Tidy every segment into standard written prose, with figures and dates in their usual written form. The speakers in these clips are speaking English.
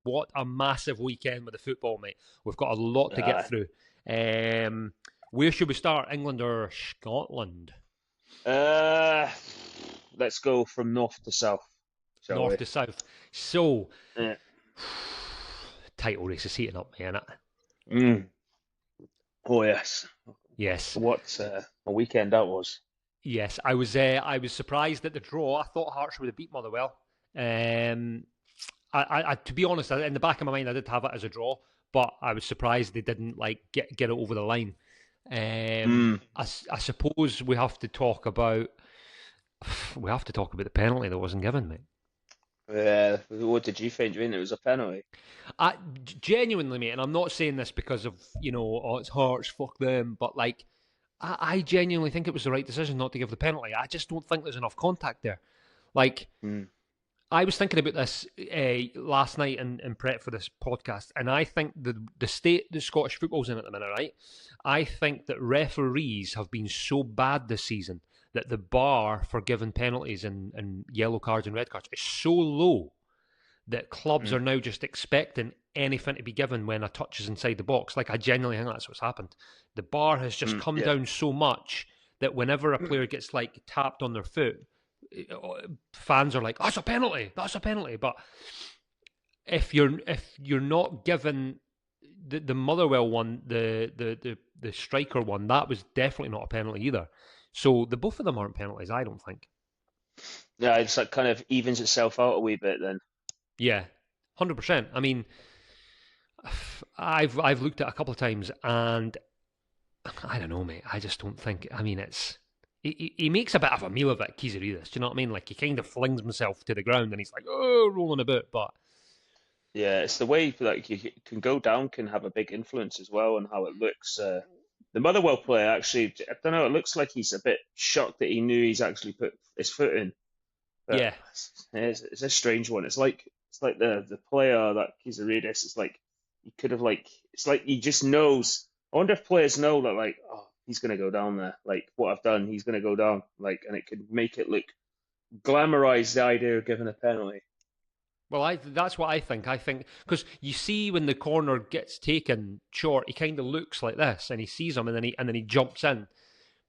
what a massive weekend with the football, mate. We've got a lot to get through. Where should we start, England or Scotland? Let's go from north to south, shall North we? to south. So, Yeah. title race is heating up, man. Mm. Oh yes. Yes. What a weekend that was. Yes, I was surprised at the draw. I thought Hearts would have beat Motherwell. I to be honest, in the back of my mind, I did have it as a draw, but I was surprised they didn't get it over the line. I suppose we have to talk about the penalty that wasn't given, mate. What did you think? Do you think it was a penalty? Genuinely, mate, and I'm not saying this because of it's Hearts, fuck them, but I genuinely think it was the right decision not to give the penalty. I just don't think there's enough contact there. I was thinking about this last night in prep for this podcast, and I think the state that Scottish football's in at the minute, right? I think that referees have been so bad this season that the bar for giving penalties and yellow cards and red cards is so low that clubs are now just expecting anything to be given when a touch is inside the box. I genuinely think that's what's happened. The bar has just come down so much that whenever a player gets tapped on their foot, fans are like, "That's a penalty! That's a penalty!" But if you're not given the Motherwell one, the striker one, that was definitely not a penalty either. So the both of them aren't penalties, I don't think. Yeah, it's kind of evens itself out a wee bit then. Yeah, 100%. I mean, I've looked at it a couple of times, and I don't know, mate. I just don't think. I mean, he makes a bit of a meal of it, Kizaridis. Do you know what I mean? He kind of flings himself to the ground, and he's rolling about. But yeah, it's the way you can go down can have a big influence as well on how it looks. The Motherwell player actually, I don't know. It looks like he's a bit shocked that he knew he's actually put his foot in. But yeah, it's a strange one. It's like the player that Kizaridis is he could have it's like he just knows. I wonder if players know that oh, he's gonna go down there. What I've done, he's gonna go down. And it could make it look glamorize the idea of giving a penalty. well, that's what I think. I think because you see when the corner gets taken short, he kind of looks like this, and he sees him, and then he jumps in.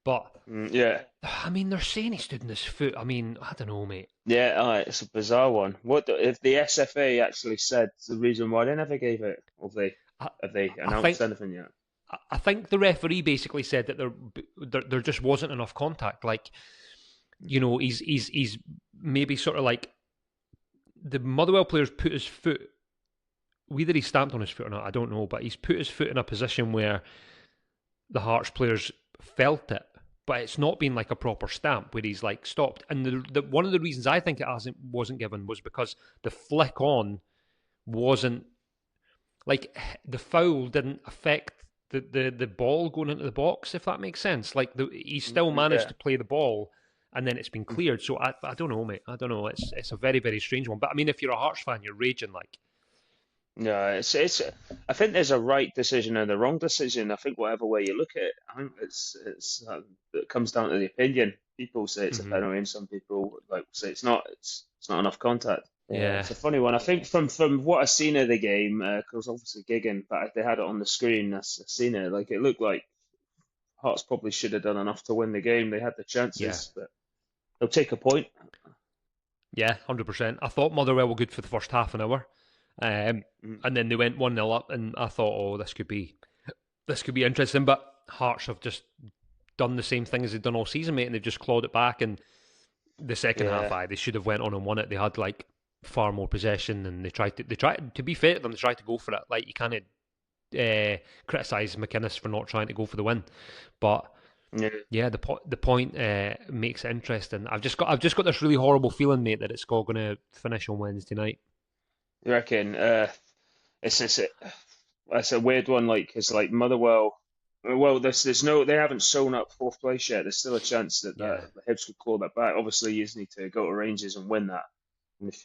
But yeah, I mean, they're saying he stood in his foot. I mean, I don't know, mate. yeah, it's a bizarre one. What if the SFA actually said the reason why they never gave it? Or have they announced anything yet? I think the referee basically said that there just wasn't enough contact. He's maybe sort of the Motherwell player's put his foot, whether he stamped on his foot or not, I don't know, but he's put his foot in a position where the Hearts players felt it, but it's not been a proper stamp where he's stopped. And the one of the reasons I think it wasn't given was because the flick on wasn't the foul didn't affect the ball going into the box, if that makes sense. He still managed to play the ball, and then it's been cleared. So I don't know, mate. I don't know. It's a very, very strange one. But I mean, if you're a Hearts fan, you're raging No, it's. I think there's a right decision and a wrong decision. I think whatever way you look at it, I think it comes down to the opinion. People say it's a penalty, and some people say it's not. It's not enough contact. Yeah. It's a funny one. I think from what I've seen of the game, because obviously gigging, but they had it on the screen. I've seen it. It looked like Hearts probably should have done enough to win the game. They had the chances, but they'll take a point. Yeah, 100%. I thought Motherwell were good for the first half an hour, and then they went 1-0 up, and I thought, oh, this could be interesting. But Hearts have just done the same thing as they've done all season, mate, and they've just clawed it back. And the second half, they should have went on and won it. They had far more possession, and they tried to be fair to them, they tried to go for it. You can't criticise McInnes for not trying to go for the win, but the point makes it interesting. I've just got this really horrible feeling, mate, that it's all going to finish on Wednesday night. You reckon? It's a weird one, because Motherwell. Well, there's no, they haven't sewn up fourth place yet. There's still a chance that the Hibs could claw that back. Obviously, you just need to go to Rangers and win that. And if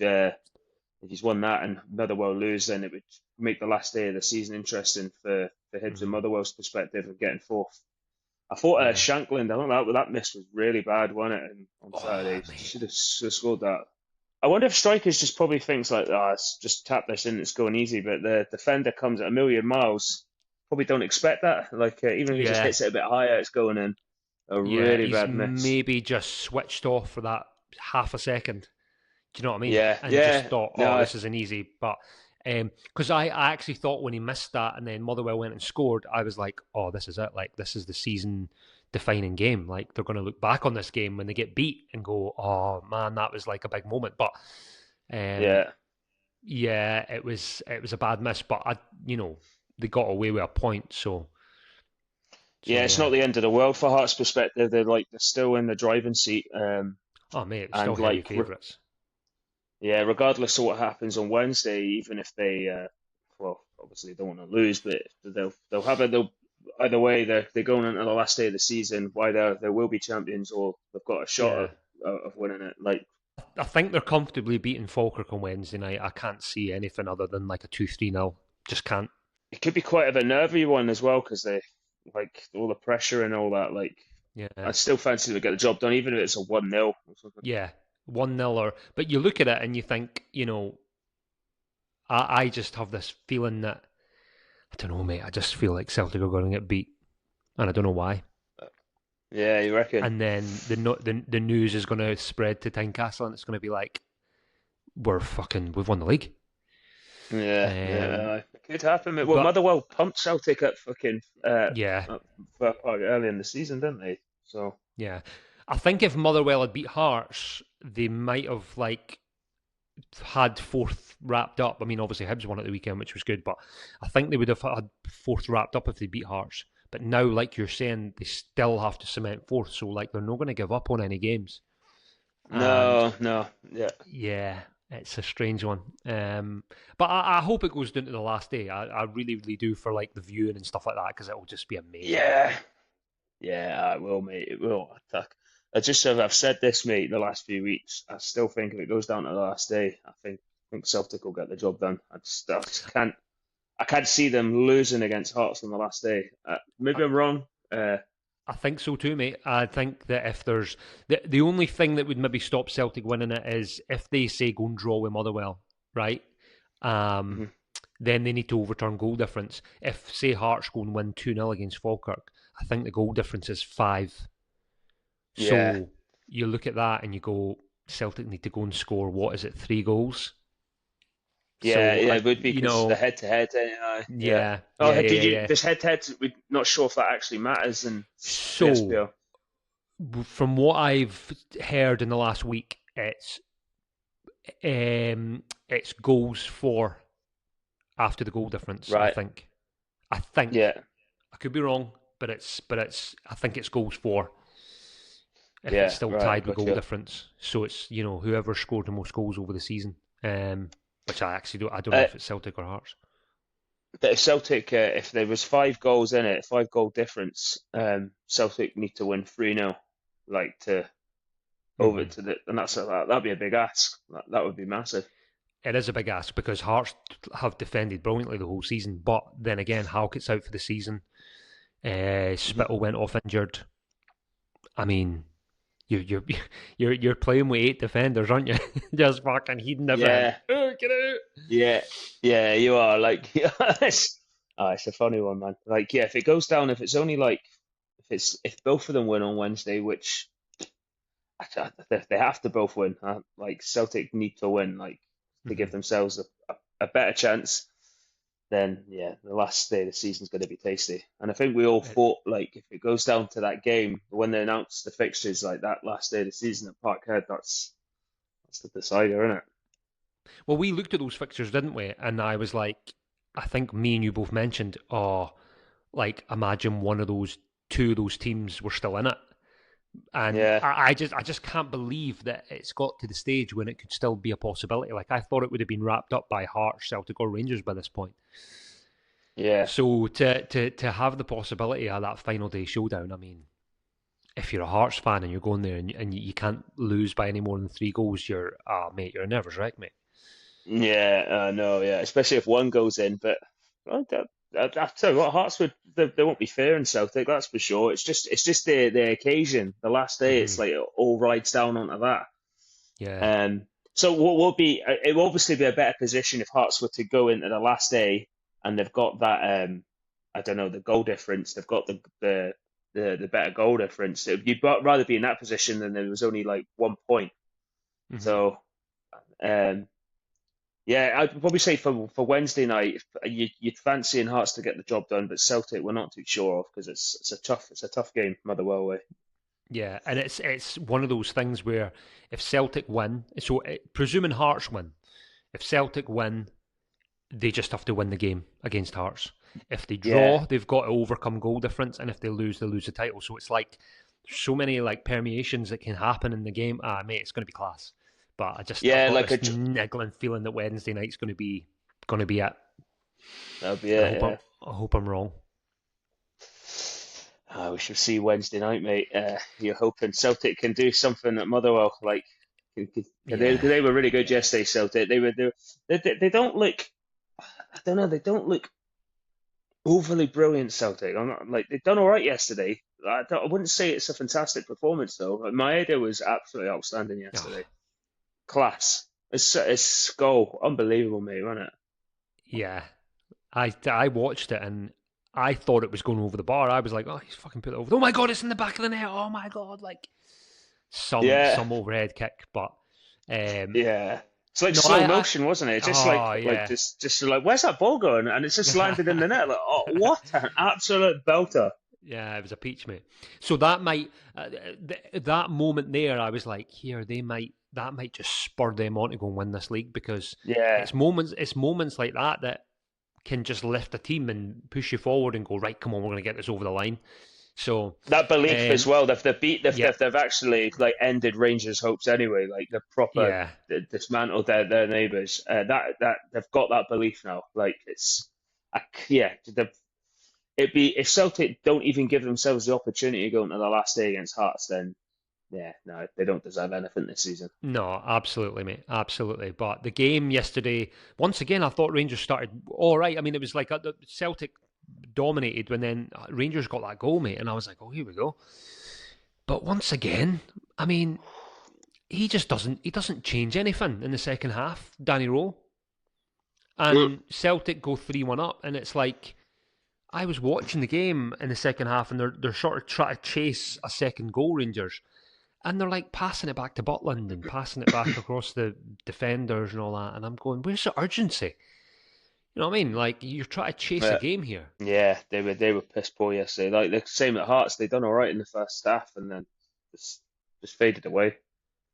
he's won that and Motherwell lose, then it would make the last day of the season interesting for Hibs and Motherwell's perspective of getting fourth. I thought Shankland, I don't know, that miss was really bad, wasn't it? On Saturday, should have scored that. I wonder if strikers just probably thinks like, it's just tap this in, it's going easy. But the defender comes at a million miles, probably don't expect that. Like even if he just Yeah, hits it a bit higher, it's going in. A yeah, really he's bad miss. maybe just switched off for that half a second. Do you know what I mean? Yeah, And just yeah. thought, oh, No, this is an easy. But because I actually thought when he missed that and then Motherwell went and scored, I was like, oh, this is it. Like this is the season defining game. Like they're going to look back on this game when they get beat and go, oh man, that was like a big moment. But um, yeah. yeah, it was a bad miss. But they got away with a point. So Yeah, it's yeah. not the end of the world for Hearts' perspective. They're still in the driving seat. Oh mate, still And heavy like favourites. yeah, regardless of what happens on Wednesday, even if they well, obviously they don't want to lose, but they'll either way they're going into the last day of the season. Why they will be champions, or they've got a shot Yeah. of winning it. Like I think they're comfortably beating Falkirk on Wednesday night. I can't see anything other than like a 2-3-0. Just can't. it could be quite of a nervy one as well because they like all the pressure and all that. Like I Yeah. still fancy to get the job done, even if it's a 1-0 or something. Yeah. 1-0 but you look at it and you think, I just have this feeling that I don't know, mate. I just feel like Celtic are going to get beat, and I don't know why. Yeah, you reckon? And then the news is going to spread to Tynecastle, and it's going to be like, we've won the league. Yeah, Um, yeah, it could happen. Well, but Motherwell pumped Celtic at fucking yeah, early in the season, didn't they? So yeah. I think if Motherwell had beat Hearts, they might have like had fourth wrapped up. I mean, obviously Hibs won at the weekend, which was good, but I think they would have had fourth wrapped up if they beat Hearts. But now, like you're saying, they still have to cement fourth, so like they're not going to give up on any games. And no, no, yeah, yeah, it's a strange one. But I hope it goes down to the last day. I really, really do for like the viewing and stuff like that because it will just be amazing. yeah, yeah. It will, mate. It will. I just said I've said this, mate, the last few weeks. I still think if it goes down to the last day, I think Celtic will get the job done. I just can't see them losing against Hearts on the last day. Maybe I'm wrong. I think so too, mate. I think that if there's the only thing that would maybe stop Celtic winning it is if they say go and draw with Motherwell, right? Um, Mhm. then they need to overturn goal difference. If say Hearts go and win 2-0 against Falkirk, I think the goal difference is 5. Yeah, So you look at that and you go, Celtic need to go and score what is it, 3 goals? yeah, So yeah. I, It would be because the head-to-head. Yeah. yeah, Oh, yeah, yeah, did yeah, you? yeah. This head-to-head. We're not sure if that actually matters in the So SPL. from what I've heard in the last week, it's goals for after the goal difference. I Right. think. I think Yeah. I could be wrong, but it's. I think it's goals for if it's Yeah. still Right. I tied with got goal you. difference. So it's whoever scored the most goals over the season. Which I actually don't. I don't know Uh, if it's Celtic or Hearts. but if Celtic, if there was 5 goals in it, 5 goal difference, Celtic need to win 3-0, like to over Hmm. to the, and that'd be a big ask. That would be massive. It is a big ask because Hearts have defended brilliantly the whole season, but then again, Halkett's out for the season. Mhm. Spittle went off injured. I mean, you're you're playing with 8 defenders, aren't you? Just fucking heading everything. Yeah. Oh, get out! Yeah. Yeah. You are like, it's a funny one, man. Like, yeah, if it goes down, if it's only like, if both of them win on Wednesday, which they have to both win. Like Celtic need to win, like to give Mhm. themselves a better chance. Then yeah, the last day of the season's going to be tasty. And I think we all Uh, thought like if it goes down to that game when they announce the fixtures, like that last day of the season at Parkhead, that's the decider, isn't it? Well, we looked at those fixtures, didn't we? And I was like, I think me and you both mentioned, oh, like imagine one of those two of those teams were still in it. And Yeah, I just can't believe that it's got to the stage when it could still be a possibility. Like I thought it would have been wrapped up by Hearts, Celtic, or Rangers by this point. yeah, So to have the possibility of that final day showdown, I mean, if you're a Hearts fan and you're going there and you can't lose by any more than 3 goals, mate, you're a nervous wreck, mate. yeah. No, yeah. Especially if one goes in, but well, I tell you what, Hearts they won't be fair in Celtic, that's for sure. It's just the occasion, the last day. It's Hmm. like it all rides down onto that. Yeah, Um, So what will be? It will obviously be a better position if Hearts were to go into the last day and they've got that. I don't know, the goal difference. They've got the better goal difference. You'd rather be in that position than there was only like 1 point. Hmm. So um, yeah, I'd probably say for Wednesday night, you'd fancy in Hearts to get the job done, but Celtic we're not too sure of because it's a tough game, Motherwell way. Yeah, and it's one of those things where if Celtic win, so presuming Hearts win, if Celtic win, they just have to win the game against Hearts. If they Yeah, draw, they've got to overcome goal difference, and if they lose the title. So it's like so many like permeations that can happen in the game. Ah, mate, it's going to be class. But I've yeah, got like this niggling feeling that Wednesday night's going to be it, that'll be and it. Yeah. I hope I'm wrong. We shall see Wednesday night, mate. You're hoping Celtic can do something at Motherwell, like 'cause Yeah, they were really good yesterday. Celtic, they don't look. I don't know. They don't look overly brilliant. Celtic. I'm not like they've done all right yesterday. I wouldn't say it's a fantastic performance though. Like, Maeda was absolutely outstanding oh, yesterday. Class. It's goal, unbelievable, mate, wasn't it? yeah. I watched it and I thought it was going over the bar. I was like, oh, he's fucking put it over. Oh my god, it's in the back of the net. Oh my god, like Yeah, some overhead kick, but um, yeah. It's like no, slow motion, wasn't it? Just oh like yeah, just like where's that ball going? And it's just landed in the net. Like, oh, what an absolute belter! yeah, it was a peach, mate. So that might that moment there, I was like, here that might just spur them on to go and win this league because Yeah, it's moments like that can just lift a team and push you forward and go right. Come on, we're going to get this over the line. So, that belief as um, well. yeah, They've actually like ended Rangers' hopes anyway. Like they've proper yeah, dismantled their neighbours. That they've got that belief now. Like yeah. It'd be if Celtic don't even give themselves the opportunity to go into the last day against Hearts, then yeah, no, they don't deserve anything this season. no, absolutely, mate, absolutely. But the game yesterday, once again, I thought Rangers started all right. I mean, it was like the Celtic dominated when then Rangers got that goal, mate, and I was like, oh, here we go. But once again, I mean, he doesn't change anything in the second half, Danny Rowe. Mm. And Celtic go 3-1 up, and it's like I was watching the game in the second half, and they're sort of trying to chase a second goal, Rangers, and they're like passing it back to Butland and passing it back across the defenders and all that, and I'm going, where's the urgency? You know what I mean? Like you're trying to chase a Yeah, game here. yeah, they were piss poor yesterday. Like the same at Hearts, they done all right in the first half and then just just faded away.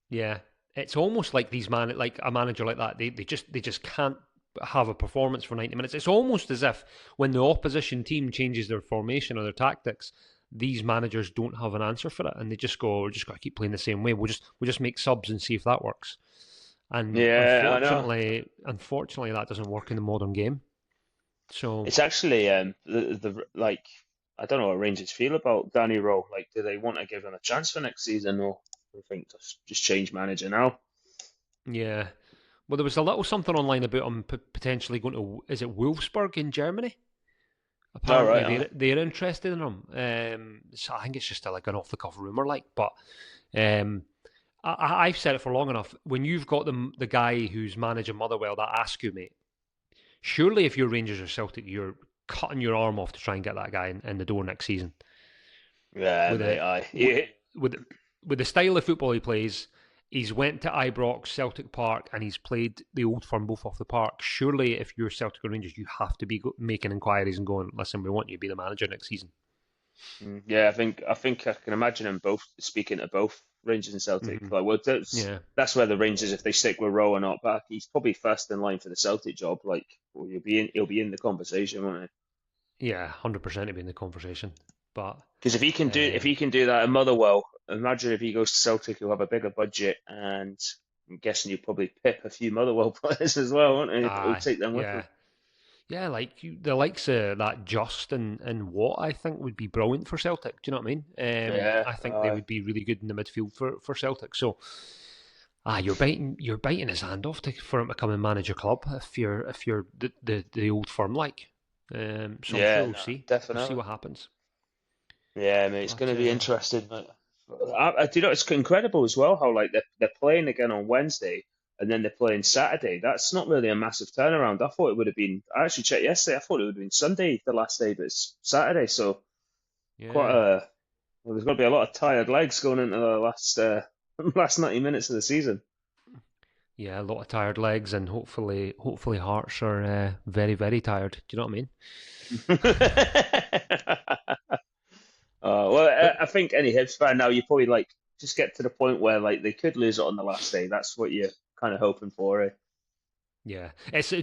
Yeah, it's almost like like a manager like that, they just can't have a performance for 90 minutes. It's almost as if when the opposition team changes their formation or their tactics, these managers don't have an answer for it, and they just go, we're just got to keep playing the same way. We'll just make subs and see if that works. And Yeah, I know. unfortunately, that doesn't work in the modern game. So It's actually the like I don't know what Rangers feel about Danny Rowe. Like, do they want to give him a chance for next season, or do they think just change manager now? yeah, well, there was a little something online about him potentially going to, is it Wolfsburg in Germany? All Apparently, right, they're interested in him. So I think it's just like an off the cuff rumor, like. But um, I've said it for long enough. When you've got the guy who's managing Motherwell that asks you, mate, surely if you're Rangers or Celtic, you're cutting your arm off to try and get that guy in the door next season. yeah, With mate. a I with yeah. with the style of football he plays, he's went to Ibrox, Celtic Park, and he's played the Old Firm both off the park. Surely, if you're Celtic or Rangers, you have to be making inquiries and going, listen, we want you to be the manager next season. Yeah, I think I can imagine them both speaking to both Rangers and Celtic. Hmm. Like, well, Yeah, that's where the Rangers, if they stick with Rowe or not, back, he's probably first in line for the Celtic job. Like, well, he'll be in the conversation, won't he? yeah, 100% to be in the conversation. But Because if um, he can do that at Motherwell, imagine if he goes to Celtic, he'll have a bigger budget, and I'm guessing you'll probably pip a few Motherwell players as well, won't he? He'll aye, take them with him. yeah. Yeah, like the likes of that Just and what I think would be brilliant for Celtic. Do you know what I mean? Yeah, I think they would be really good in the midfield for Celtic. So, you're biting his hand off for him to come and manage a club if you're the old firm like. So I'm sure yeah, no, we'll see definitely. what happens. Yeah, mate, it's going But to be interesting. Do you know it's incredible as well how like they're playing again on Wednesday, and then they're playing Saturday. That's not really a massive turnaround. I thought it would have been. I actually checked yesterday. I thought it would have been Sunday, the last day, but it's Saturday. So quite Yeah. a. Well, there's got to be a lot of tired legs going into the last last 90 minutes of the season. Yeah, a lot of tired legs, and hopefully Hearts are very, very tired. Do you know what I mean? Well, But I think any Hibs fan now, you probably like just get to the point where like they could lose it on the last day. That's what you're kind of hoping for, eh? yeah, it's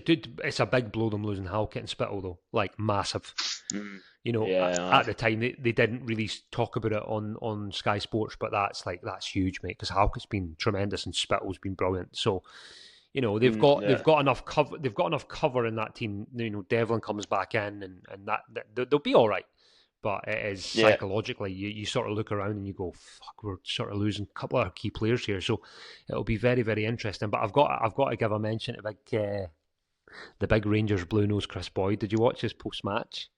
a big blow them losing Halkett and Spittle though, like massive. Mm. You know, Yeah, at the time they didn't really talk about it on Sky Sports, but that's huge, mate, because Halkett's been tremendous and Spittle's been brilliant. So you know they've yeah, got enough cover. They've got enough cover in that team. You know, Devlin comes back in, and they'll be all right. But it is yeah. psychologically, you sort of look around and you go, "Fuck, we're sort of losing a couple of our key players here." So it'll be very, very interesting. But I've got to give a mention to the big Rangers blue nose Chris Boyd. Did you watch his post match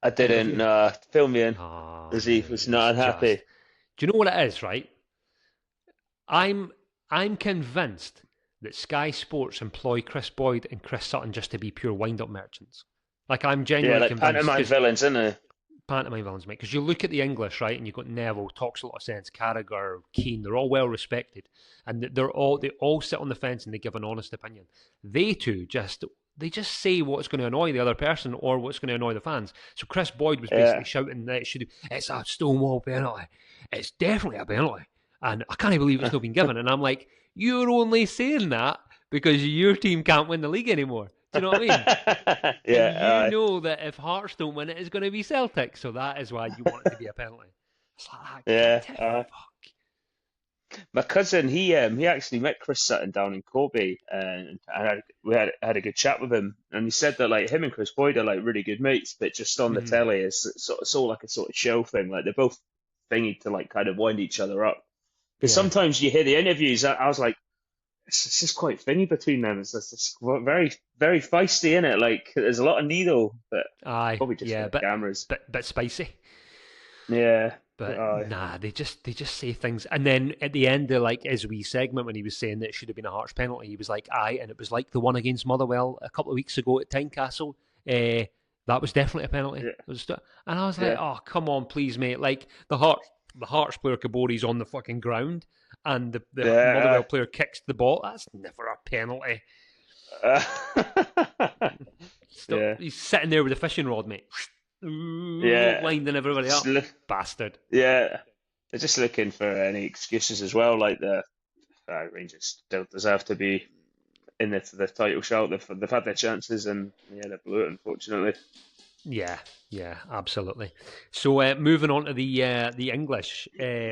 I didn't interview? fill me in. Oh As he mate, was it's not just. unhappy. Do you know what it is? Right, I'm I'm convinced that Sky Sports employ Chris Boyd and Chris Sutton just to be pure wind-up merchants. Like I'm Yeah, genuinely like convinced pantomime because villains, isn't it? pantomime villains, mate. Because you look at the English, right, and you've got Neville talks a lot of sense, Carragher, Keane. They're all well respected, and they all sit on the fence and they give an honest opinion. They two just say what's going to annoy the other person or what's going to annoy the fans. So Chris Boyd was basically Yeah. shouting that it's a Stonewall penalty. It's definitely a penalty, and I can't believe it's not been given. And I'm like, you're only saying that because your team can't win the league anymore. Do you know what I mean? And you Yeah, know that if Hearts don't win it, it's going to be Celtic. So that is why you want it to be a penalty. It's like, yeah. get fuck. My cousin, he actually met Chris Sutton down in Corby, and we had a good chat with him, and he said that like him and Chris Boyd are like really good mates, but just on the Mm-hmm. telly it's all like a sort of show thing. Like they're both thingy to like kind of wind each other up. Because Yeah. sometimes you hear the interviews, I was like, it's just quite thingy between them. It's very very feisty in it. Like there's a lot of needle, but Aye. probably just for Yeah. the But cameras. bit spicy. Yeah. But Aye. nah, they just say things, and then at the end of like his wee segment when he was saying that it should have been a Hearts penalty, he was like, "Aye," and it was like the one against Motherwell a couple of weeks ago at Tynecastle. That was definitely a penalty. Yeah. And I was like, Yeah. "Oh, come on, please, mate! Like the Hearts player Kabori's on the fucking ground, and the Yeah. Motherwell player kicks the ball. That's never a penalty. Uh, Still, yeah. he's sitting there with a fishing rod, mate, Yeah. winding everybody Just up, look, bastard." yeah. They're just looking for any excuses as well. Like the Rangers don't deserve to be in the title shout. They've had their chances and yeah, they blew it unfortunately. Yeah, yeah, absolutely. So moving on to the English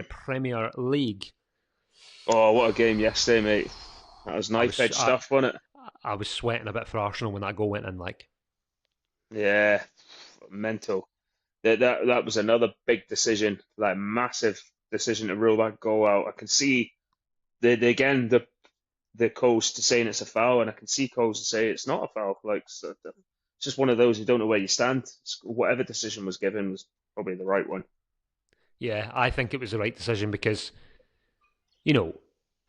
Premier League, Oh, what a game yesterday, mate! That was I knife was edge I, stuff, wasn't it? I was sweating a bit for Arsenal when that goal went in. Like, Yeah, mental. That was another big decision, like massive decision to rule that goal out. I can see again the calls to saying it's a foul, and I can see calls to say it's not a foul. Like so, it's just one of those you don't know where you stand. Whatever decision was given was probably the right one. yeah, I think it was the right decision because you know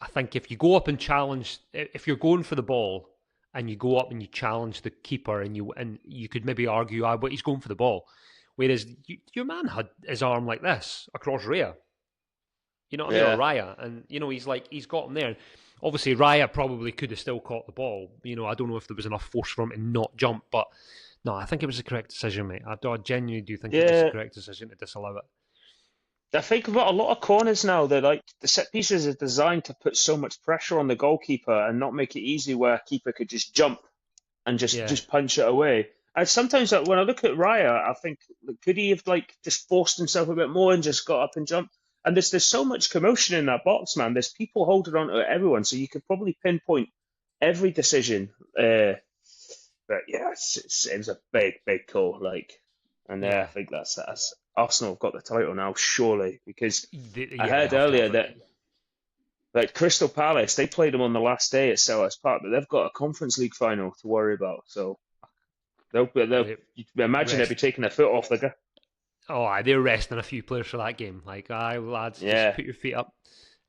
I think if you go up and challenge, if you're going for the ball and you go up and you challenge the keeper and you could maybe argue, but he's going for the ball, whereas your man had his arm like this across Raya. You know what I mean? Or Yeah, Raya. And, he's got him there. Obviously, Raya probably could have still caught the ball. I don't know if there was enough force for him to not jump, but no, I think it was the correct decision, mate. I genuinely do think it was the yeah. correct decision to disallow it. I think about a lot of corners now. They're like the set pieces are designed to put so much pressure on the goalkeeper and not make it easy where a keeper could just jump and just Yeah. just punch it away. And sometimes when I look at Raya, I think could he have like just forced himself a bit more and just got up and jumped? And there's so much commotion in that box, man. There's people holding on to everyone, so you could probably pinpoint every decision. But yeah, it was a big call. Like, and I Yeah. think that's Arsenal have got the title now, surely, because I Yeah, they heard have to earlier have it. that like Crystal Palace, they played them on the last day at Selhurst Park, but they've got a Conference League final to worry about. So they'll They you imagine they'd be rest. taking their foot off the gas. Oh, they're resting a few players for that game. Like, aye, lads, just Yeah, put your feet up.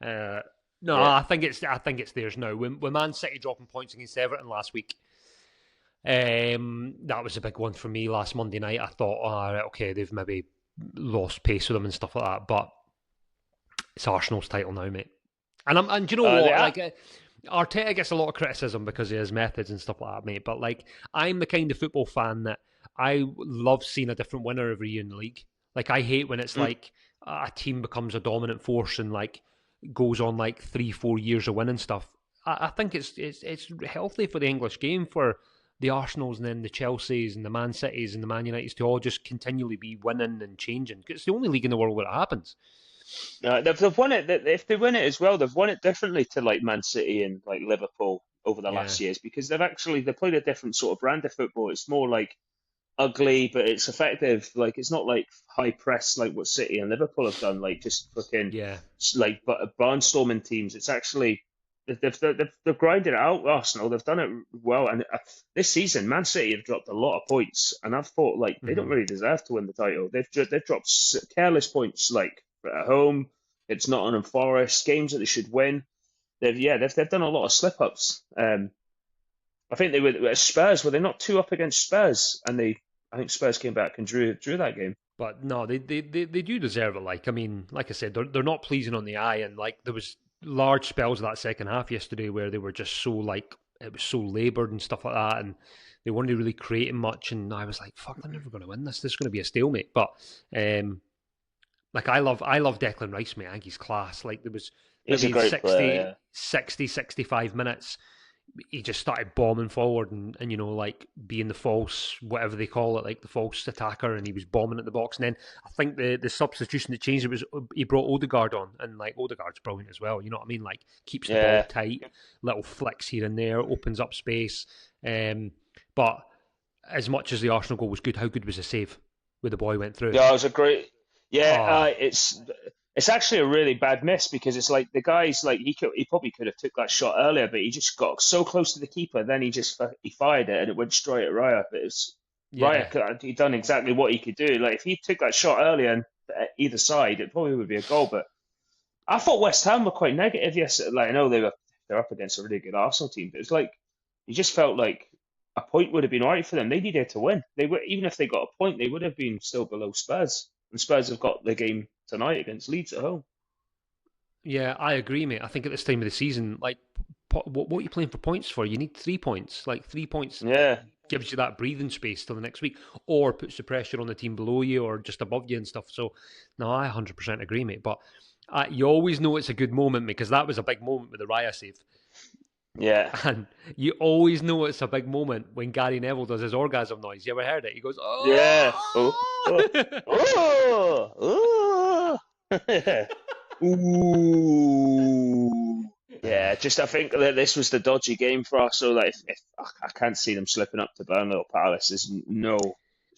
Uh, No, Yeah. I think it's theirs now. When Man City dropping points against Everton last week, that was a big one for me last Monday night. I thought, all right, okay, they've maybe lost pace with them and stuff like that, but it's Arsenal's title now, mate. And do you know what? Yeah. Like, Arteta gets a lot of criticism because of his methods and stuff like that, mate. But like, I'm the kind of football fan that I love seeing a different winner every year in the league. Like, I hate when it's Mm. like a team becomes a dominant force and like goes on like 3-4 years of winning stuff. I think it's healthy for the English game for the Arsenals and then the Chelseas and the Man Cities and the Man Uniteds to all just continually be winning and changing. It's the only league in the world where it happens. They've won it. If they win it as well, they've won it differently to like Man City and like Liverpool over the Yeah, last years because they played a different sort of brand of football. It's more like ugly, but it's effective. Like it's not like high press like what City and Liverpool have done. Like just fucking yeah. like barnstorming teams. It's actually they've grinded it out. Arsenal, they've done it well, and this season, Man City have dropped a lot of points, and I've thought like they don't Hmm. really deserve to win the title. They've dropped careless points like at home. It's not on Forest games that they should win. They've done a lot of slip ups. I think they were at Spurs. Were they not 2 up against Spurs? And I think Spurs came back and drew that game. But no, they do deserve it. Like, I mean, like I said, they're not pleasing on the eye, and like there was large spells of that second half yesterday where they were just so like it was so laboured and stuff like that, and they weren't really creating much. And I was like, fuck, they're never going to win this. This is going to be a stalemate. But um, like I love Declan Rice, mate. I think he's class. Like there was He's a maybe great player. 65 minutes he just started bombing forward and like being the false whatever they call it, like the false attacker, and he was bombing at the box. And then I think the substitution that changed it was he brought Odegaard on, and like Odegaard's brilliant as well. You know what I mean? Like keeps the ball Yeah, tight, little flicks here and there, opens up space. But as much as the Arsenal goal was good, how good was the save where the boy went through? yeah, it was a great. Yeah, Ah, it's actually a really bad miss because it's like the guy's like he probably could have took that shot earlier, but he just got so close to the keeper, then he fired it and it went straight at Raya. But it was yeah. He done exactly what he could do. Like if he took that shot earlier and either side, it probably would be a goal. But I thought West Ham were quite negative yesterday. Like I know they're up against a really good Arsenal team, but it's like you just felt like a point would have been alright for them. They needed to win. They were even if they got a point, they would have been still below Spurs. And Spurs have got the game tonight against Leeds at home. Yeah, I agree, mate. I think at this time of the season, like, what are you playing for points for? You need 3 points. Like, 3 points Yeah, gives you that breathing space till the next week, or puts the pressure on the team below you or just above you and stuff. So, no, I 100% agree, mate. But you always know it's a good moment because that was a big moment with the Raya save. yeah, And you always know it's a big moment when Gary Neville does his orgasm noise. You ever heard it? He goes, yeah. Oh, oh, oh! oh, oh. Ooh. Yeah, just I think that this was the dodgy game for us. So like, if I can't see them slipping up to Burnley or Palace.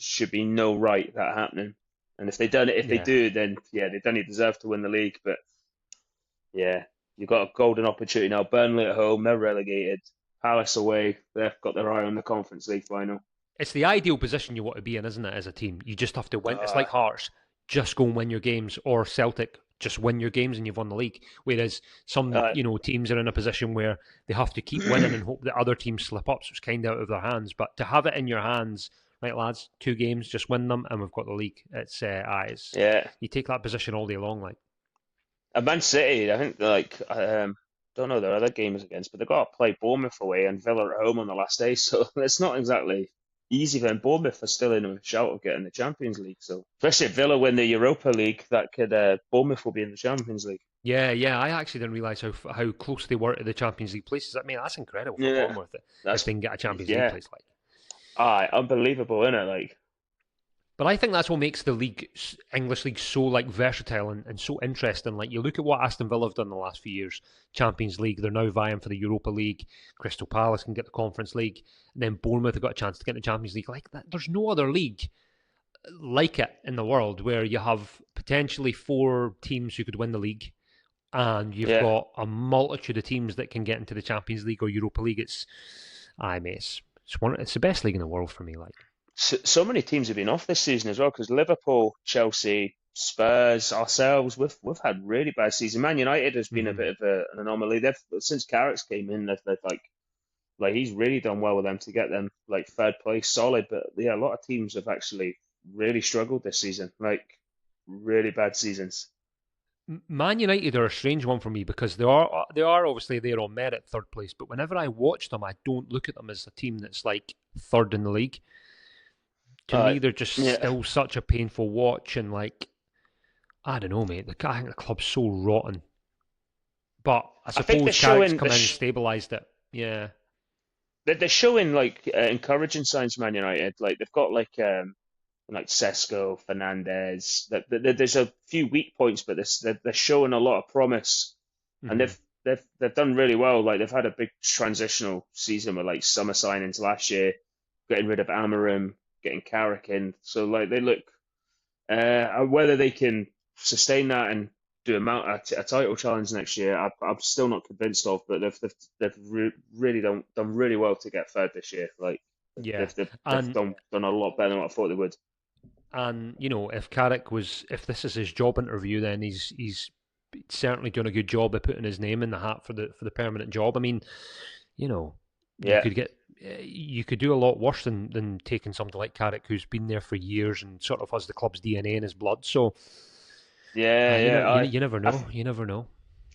Should be no right that happening. And if they Yeah. do, then yeah, they don't deserve to win the league. But yeah, you've got a golden opportunity now. Burnley at home, they're relegated. Palace away, they've got their eye on the Conference League final. It's the ideal position you want to be in, isn't it, as a team? You just have to win. It's Uh, like Hearts, just go and win your games, or Celtic, just win your games and you've won the league. Whereas some, uh, teams are in a position where they have to keep winning and hope that other teams slip up, so it's kind of out of their hands. But to have it in your hands, right, lads, 2 games, just win them, and we've got the league. It's yeah. you take that position all day long, like. And Man City, I think don't know their other games against, but they've got to play Bournemouth away and Villa at home on the last day, so it's not exactly easy for them. Bournemouth are still in a shout of getting the Champions League, so especially if Villa win the Europa League, that could Bournemouth will be in the Champions League. Yeah, yeah. I actually didn't realise how close they were to the Champions League places. I mean, that's incredible for Yeah, Bournemouth if that's they can get a Champions League yeah, place like. unbelievable, isn't it? Like, But I think that's what makes the league, English league, so like versatile and so interesting. Like you look at what Aston Villa have done the last few years: Champions League. They're now vying for the Europa League. Crystal Palace can get the Conference League, and then Bournemouth have got a chance to get the Champions League. Like that, there's no other league like it in the world where you have potentially 4 teams who could win the league, and you've yeah. got a multitude of teams that can get into the Champions League or Europa League. Mate, it's the best league in the world for me. Like, So many teams have been off this season as well because Liverpool, Chelsea, Spurs, ourselves, we've had really bad season. Man United has been a Hmm. bit of an anomaly. They've since Carrick's came in, they've like he's really done well with them to get them like third place, solid. But yeah, a lot of teams have actually really struggled this season, like really bad seasons. Man United are a strange one for me because they are obviously there on merit third place, but whenever I watch them, I don't look at them as a team that's like third in the league. To Uh, me, they're just yeah, still such a painful watch, and like I don't know, mate. I think the club's so rotten. But I I think they're suppose Carrick's showing come in and stabilised it. Yeah. they're showing like encouraging signs. Man United, like they've got like Sesko, Fernandez. There's a few weak points, but they're showing a lot of promise, and Hmm. they've done really well. Like they've had a big transitional season with like summer signings last year, getting rid of Amarim, getting Carrick in. So like they look whether they can sustain that and do a title challenge next year. I'm still not convinced of, but really done really well to get third this year. Like Yeah. they've And done a lot better than what I thought they would. if Carrick was, if this is his job interview, then he's certainly doing a good job of putting his name in the hat for the permanent job. I mean, you know, you Yeah, could get you could do a lot worse than taking somebody like Carrick, who's been there for years and sort of has the club's DNA in his blood. So yeah, you know, yeah. you never I, know. You never know.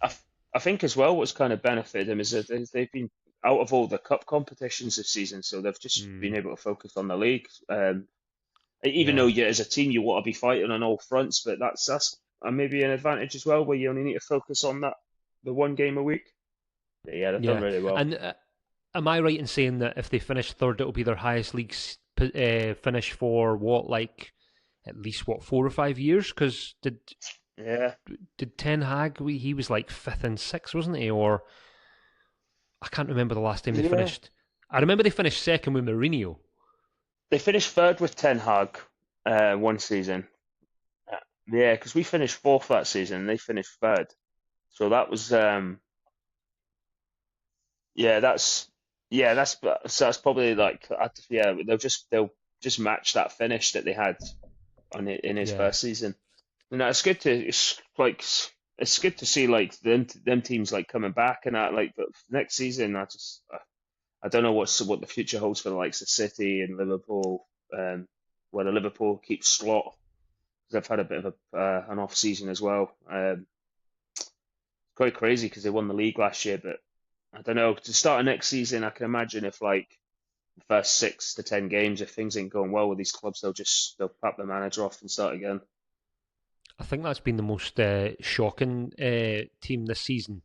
I, I think as well what's kind of benefited them is that they've been out of all the cup competitions this season, so they've just been Mm, able to focus on the league. Even though yeah, you, as a team, you want to be fighting on all fronts, but that's maybe an advantage as well, where you only need to focus on the one game a week. But yeah, they've done yeah. really well. And am I right in saying that if they finish third, it'll be their highest league finish for what, like at least what 4 or 5 years? Because Yeah, did Ten Hag? He was like fifth and sixth, wasn't he? Or I can't remember the last time they yeah. finished. I remember they finished second with Mourinho. They finished third with Ten Hag one season. Uh, Yeah, because we finished fourth that season, and they finished third. So that was yeah, that's probably like yeah, they'll just match that finish that they had in his Yeah, first season. You know, it's good to see like them teams like coming back and that like. But next season, I don't know what the future holds for the likes of City and Liverpool. Whether Liverpool keeps slot because they've had a bit of an off season as well. Quite crazy because they won the league last year, but I don't know. To start of next season, I can imagine if like the first 6 to 10 games, if things ain't going well with these clubs, they'll pop the manager off and start again. I think that's been the most shocking team this season.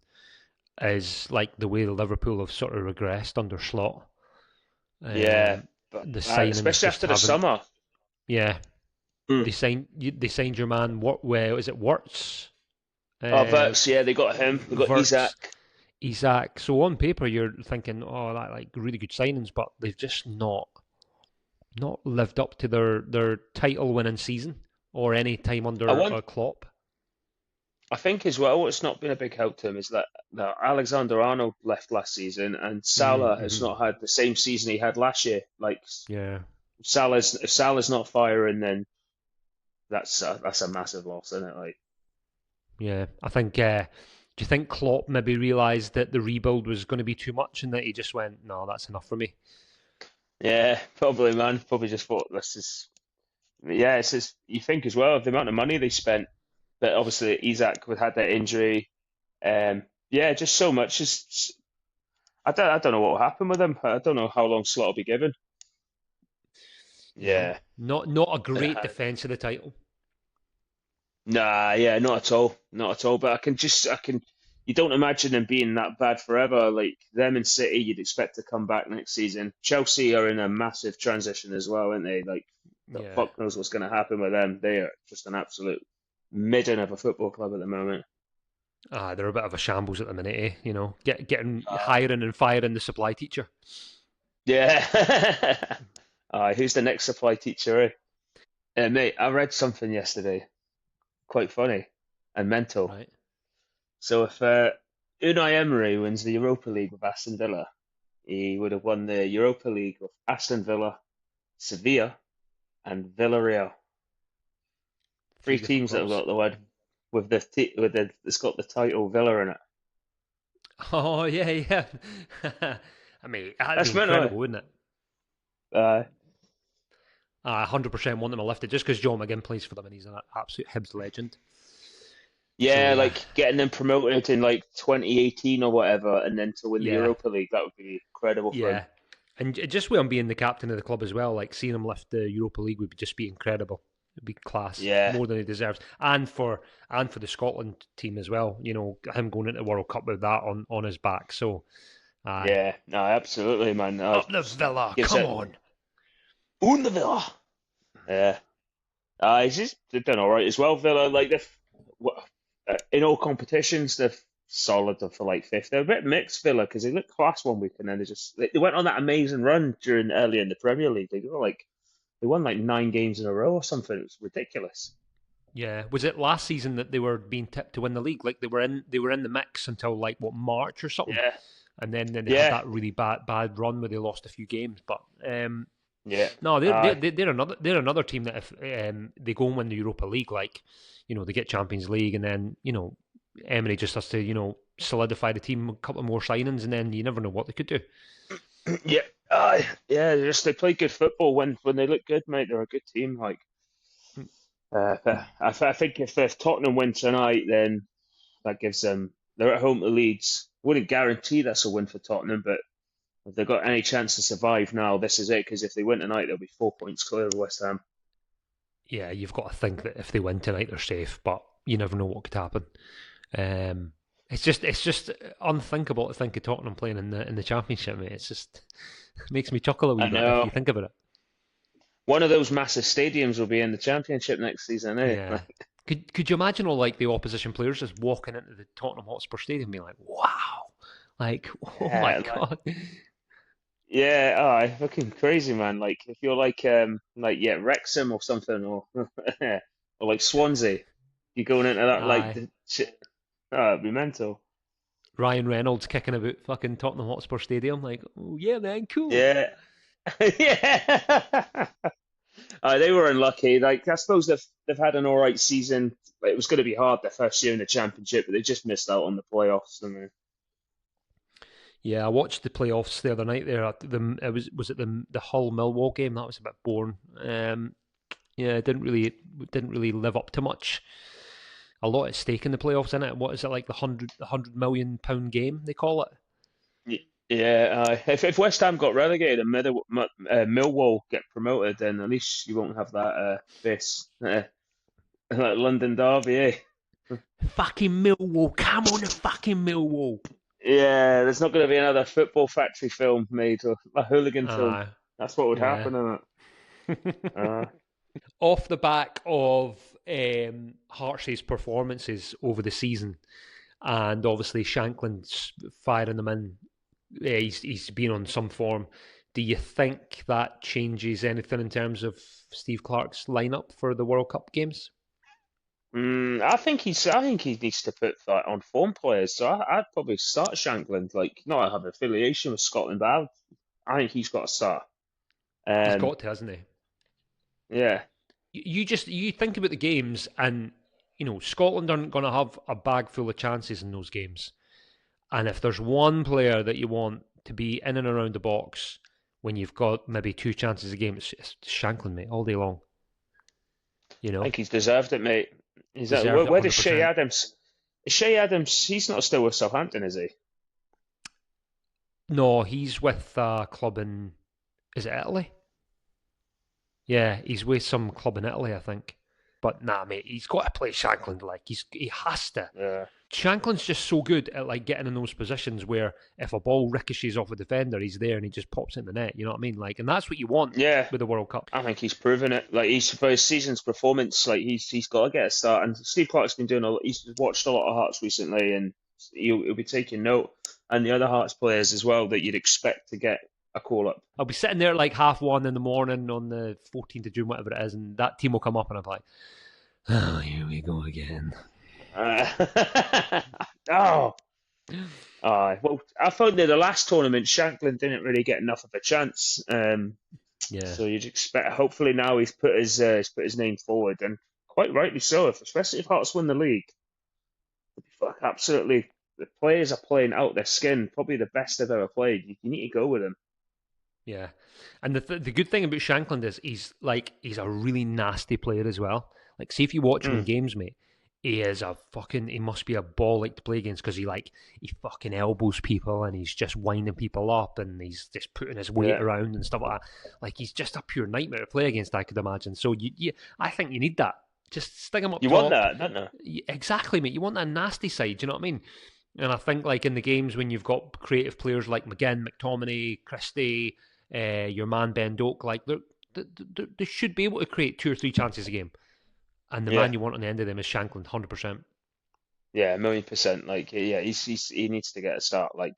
Is like the way Liverpool have sort of regressed under Slot. Yeah, but The signings especially just after the haven't. summer. Yeah, Mm. they signed your man. What? Where is it? Wirtz. Oh, Uh, Verts, yeah, they got him. They got Wirtz. Isak. Isaac. So on paper, you're thinking, oh, that like really good signings, but they've just not lived up to their title winning season or any time I under want. a Klopp. I think as well, what's not been a big help to him is that Alexander Arnold left last season, and Salah has Mm-hmm. not had the same season he had last year. Like Yeah, If Salah's not firing, then that's a massive loss, isn't it? Like, yeah. I think. Do you think Klopp maybe realised that the rebuild was going to be too much and that he just went, no, that's enough for me? yeah, probably, man. Probably just thought this is. Yeah, it's just you think as well of the amount of money they spent, but obviously Isak had that injury. Yeah, just so much. Just I don't know what will happen with him. I don't know how long Slot will be given. Yeah, Yeah. not a great defence of the title. Nah, yeah, not at all, not at all. But you don't imagine them being that bad forever. Like them in City, you'd expect to come back next season. Chelsea are in a massive transition as well, aren't they? Like, the Yeah. fuck knows what's going to happen with them. They are just an absolute midden of a football club at the moment. They're a bit of a shambles at the minute, eh? Getting Uh, hiring and firing the supply teacher. yeah. Who's the next supply teacher? Mate, I read something yesterday, quite funny and mental. Right. So if Unai Emery wins the Europa League with Aston Villa, he would have won the Europa League with Aston Villa, Sevilla, and Villarreal. Three different teams that have clubs. got the word with the it's got the title Villa in it. Oh yeah, yeah. I mean, that'd be That's mental. incredible, wouldn't it? Uh, I 100% want them to lift it just because John McGinn plays for them and he's an absolute Hibs legend. So yeah, yeah, like getting them promoted in like 2018 or whatever, and then to win the yeah, Europa League, that would be incredible for him. yeah. And just with him being the captain of the club as well, like seeing him lift the Europa League would just be incredible. It'd be class, Yeah, more than he deserves, and for the Scotland team as well. You know, him going into the World Cup with that on his back. So, aye, yeah, no, absolutely, man. up the Villa, Gives come it on. on the Villa. Yeah, he's just they've done all right as well. Villa, like in all competitions, they're solid for like fifth. They're a bit mixed, Villa, because they looked class one week and then they went on that amazing run during earlier in the Premier League. They won like 9 games in a row or something. It was ridiculous. Yeah, was it last season that they were being tipped to win the league? Like they were in the mix until like what, March or something, Yeah, and then they had yeah, that really bad run where they lost a few games. But yeah. no, they're Aye. they're, they're another team that if they go and win the Europa League, like they get Champions League, and then Emery just has to solidify the team, a couple of more signings, and then you never know what they could do. Yeah, yeah. Just they play good football when they look good, mate. They're a good team. Like, I think if Tottenham win tonight, then that gives them. They're at home to Leeds. Wouldn't guarantee that's a win for Tottenham, but if they've got any chance to survive now, this is it. Because if they win tonight, they'll be 4 points clear of West Ham. Yeah, you've got to think that if they win tonight, they're safe, but you never know what could happen. It's just unthinkable to think of Tottenham playing in the Championship, mate. It's just it makes me chuckle a wee I bit if you know. think about it. One of those massive stadiums will be in the Championship next season, eh? Yeah. Could you imagine all like the opposition players just walking into the Tottenham Hotspur Stadium, being like, "Wow, like oh my Yeah, like, god." yeah, looking crazy, man. Like if you're like yeah, Wrexham or something, or or like Swansea, you're going into that like Aye, shit. Oh, it'd be mental. Ryan Reynolds kicking about fucking Tottenham Hotspur Stadium, like, "Oh yeah, man, cool." Yeah, yeah. They were unlucky. Like I suppose they've had an all right season. It was going to be hard their first year in the Championship, but they just missed out on the playoffs. And Yeah, I watched the playoffs the other night. There, it was it the Hull Millwall game? That was a bit boring. Yeah, it didn't really live up to much. A lot at stake in the playoffs, in it. What is it like, the £100 million game they call it? yeah, if West Ham got relegated and Millwall get promoted, then at least you won't have that this like London derby, eh? Fucking Millwall, come on, the fucking Millwall. Yeah, there's not going to be another Football Factory film made or a hooligan film. That's what would Yeah. happen, isn't it? Off the back of Hartsey's performances over the season, and obviously Shankland's firing them in, he's been on some form. Do you think that changes anything in terms of Steve Clarke's lineup for the World Cup games? I think he needs to put that on form players. So I'd probably start Shankland. Like, not have an affiliation with Scotland, but I think he's got to start. He's Um, got to, hasn't he? yeah, You think about the games, and Scotland aren't going to have a bag full of chances in those games. And if there's one player that you want to be in and around the box when you've got maybe two chances a game, it's Shankland, mate, all day long. You I know, think he's deserved it, mate. deserved it Where does Shea 100%. Adams? Shea Adams, he's not still with Southampton, is he? No, he's with a club in, is it Italy? Yeah, he's with some club in Italy, I think. But nah, mate, he's got to play Shankland. Like he has to. Yeah. Shankland's just so good at like getting in those positions where if a ball ricochets off a defender, he's there and he just pops it in the net. You know what I mean? Like, and that's what you want Yeah, with the World Cup. I think he's proven it. Like he's for his season's performance, like he's got to get a start. And Steve Clarke's been doing a lot. He's watched a lot of Hearts recently, and he'll be taking note. And the other Hearts players as well that you'd expect to get a call up. I'll be sitting there at like 1:30 in the morning on the 14th of June, whatever it is, and that team will come up, and I'm like, oh, here we go again. Oh, well, I thought that the last tournament, Shankland didn't really get enough of a chance. Yeah. So you'd expect, hopefully now he's put his name forward, and quite rightly so. Especially if Hearts win the league, fuck, absolutely. The players are playing out their skin, probably the best they've ever played. You need to go with them. Yeah, and the good thing about Shankland is he's a really nasty player as well. Like, see if you watch him in Mm, games, mate, he must be a ball like to play against because he fucking elbows people and he's just winding people up and he's just putting his weight yeah. around and stuff like that. Like, he's just a pure nightmare to play against, I could imagine. So I think you need that. Just stick him up You want top. that, don't you? Exactly, mate. You want that nasty side. Do you know what I mean? And I think, like, in the games when you've got creative players like McGinn, McTominay, Christie, your man Ben Doak, like they should be able to create 2 or 3 chances a game. And the Yeah. man you want on the end of them is Shankland, 100%. Yeah, 1,000,000%. Like, yeah, he needs to get a start. Like,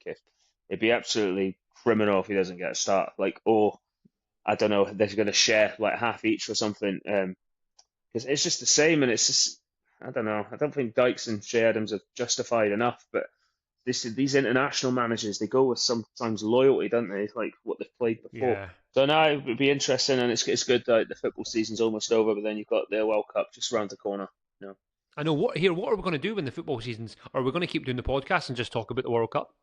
it'd be absolutely criminal if he doesn't get a start. Like, or I don't know, they're going to share like half each or something. Because it's just the same, and it's just I don't know. I don't think Dykes and Shea Adams are justified enough. But these international managers, they go with sometimes loyalty, don't they? Like what they've played before. Yeah. So now it would be interesting, and it's good that the football season's almost over, but then you've got the World Cup just around the corner. You know. I know. What are we going to do when the football season's? Are we going to keep doing the podcast and just talk about the World Cup?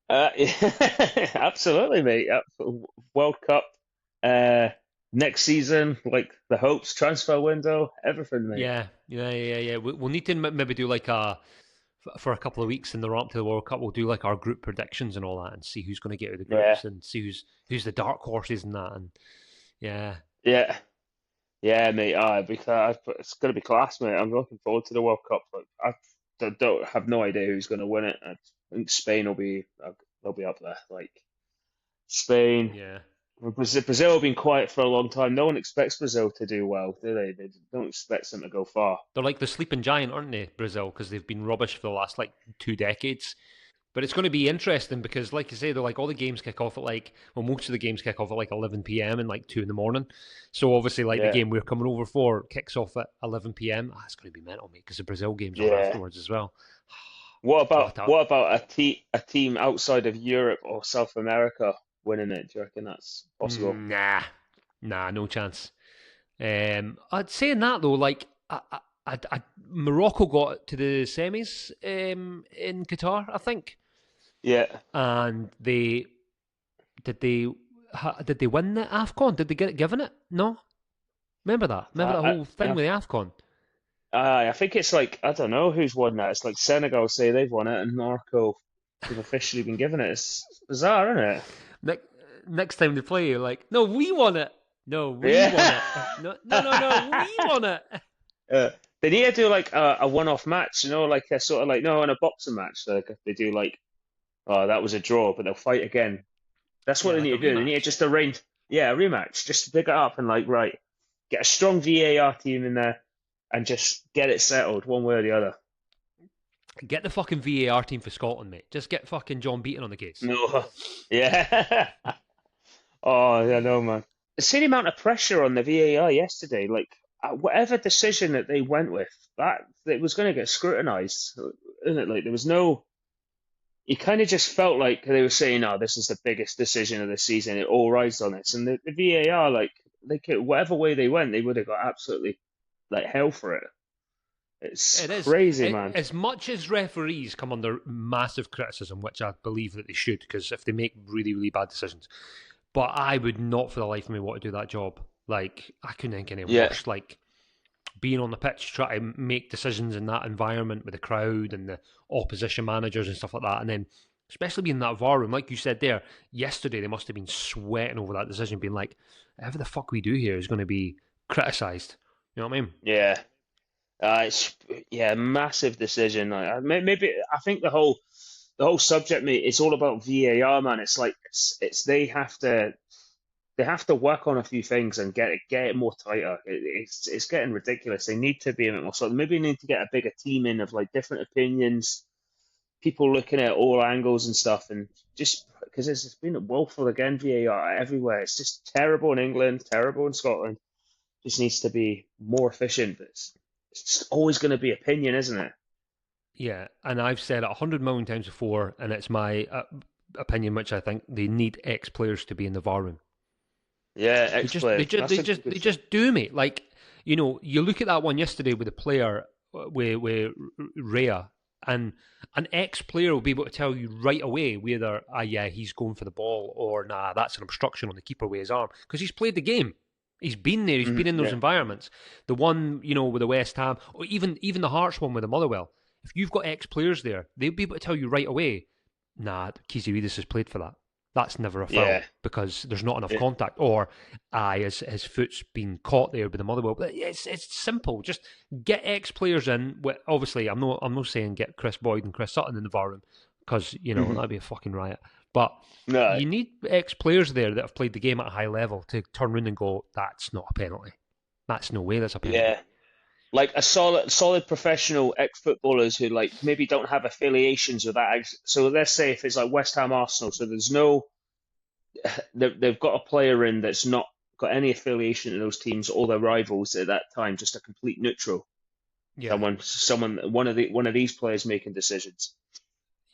Yeah, absolutely, mate. World Cup next season, like the hopes, transfer window, everything, mate. Yeah. We'll need to maybe do like for a couple of weeks in the run up to the World Cup. We'll do like our group predictions and all that, and see who's going to get out of the Yeah, groups, and see who's the dark horses and that. And yeah, yeah, yeah, mate. Because it's going to be class, mate. I'm looking forward to the World Cup. Like, don't have no idea who's going to win it. I think Spain will be they'll be up there. Like Spain, yeah. Brazil have been quiet for a long time. No one expects Brazil to do well, do they? They don't expect them to go far. They're like the sleeping giant, aren't they, Brazil? Because they've been rubbish for the last like 2 decades. But it's going to be interesting because, like you say, they're like all the games kick off at most of the games kick off at like 11 p.m. and like 2 in the morning. So obviously, like the Yeah, game we're coming over for kicks off at 11 p.m. It's going to be mental, mate, because the Brazil game's on yeah. afterwards as well. What What a what about a team outside of Europe or South America winning it? Do you reckon that's possible? nah, no chance. I'd say in that though, like Morocco got to the semis in Qatar, I think, Yeah, and did they did they win the Afcon? Did they get it given it? No, remember that? Remember that I, whole thing with the Afcon? I think it's like I don't know who's won that. It's like Senegal say they've won it, and Morocco have officially been given it. It's bizarre, isn't it? Next next time they play, you're like, no, we won it. No, we won Yeah. it. No, we won it. uh, they need to do like a one-off match, like a sort of like no, in a boxing match. Like if they do like, oh, that was a draw, but they'll fight again. That's what Yeah, they like need a to do. They need to rematch. just arrange, yeah, a rematch. Just pick it up and like, right, get a strong VAR team in there and just get it settled one way or the other. Get the fucking VAR team for Scotland, mate. Just get fucking John Beaton on the case. No, yeah. Oh, yeah, no, man. See the amount of pressure on the VAR yesterday. Like, whatever decision that they went with, that it was going to get scrutinized, isn't it? Like, there was no. You kind of just felt like they were saying, "Oh, this is the biggest decision of the season. It all rides on this." And the VAR, like, they could, whatever way they went, they would have got absolutely like hell for it. It's It is. crazy, man. As much as referees come under massive criticism, which I believe that they should, because if they make really, really bad decisions, but I would not for the life of me want to do that job. Like, I couldn't think any Yeah, worse. Like, being on the pitch, trying to make decisions in that environment with the crowd and the opposition managers and stuff like that. And then, especially being in that VAR room, like you said there, yesterday they must have been sweating over that decision, being like, whatever the fuck we do here is going to be criticised. You know what I mean? yeah. It's yeah, massive decision. Like, maybe I think the whole subject, mate, it's all about VAR, man. It's like it's they have to work on a few things and get it more tighter. It's getting ridiculous. They need to be a bit more. So maybe they need to get a bigger team in of like different opinions, people looking at all angles and stuff, and just because it's been woeful again, VAR everywhere. It's just terrible in England, terrible in Scotland. Just needs to be more efficient. But it's just always going to be opinion, isn't it? Yeah, and I've said it 100 million times before, and it's my opinion, which I think they need ex players to be in the VAR room. Yeah, They just, they ex-players. just, That's they a just, good they thing. just do, mate. Like, You look at that one yesterday with the player, with Rhea, and an ex-player will be able to tell you right away whether, yeah, he's going for the ball, or nah, that's an obstruction on the keeper with his arm, because he's played the game. He's been there. He's been in those Yeah. environments. The one, with the West Ham, or even the Hearts one with the Motherwell. If you've got ex-players there, they'll be able to tell you right away, nah, Kizirides has played for that. That's never a foul Yeah. because there's not enough Yeah. contact. Or, his foot's been caught there with the Motherwell. But it's simple. Just get ex-players in. Obviously, I'm not saying get Chris Boyd and Chris Sutton in the VAR room, because that'd be a fucking riot. But No. you need ex-players there that have played the game at a high level to turn around and go, that's not a penalty. That's no way that's a penalty. Yeah. Like a solid professional ex-footballers who like maybe don't have affiliations with that. So let's say if it's like West Ham, Arsenal, so there's no, they've got a player in that's not got any affiliation to those teams or their rivals at that time, just a complete neutral. Yeah. One of these players making decisions.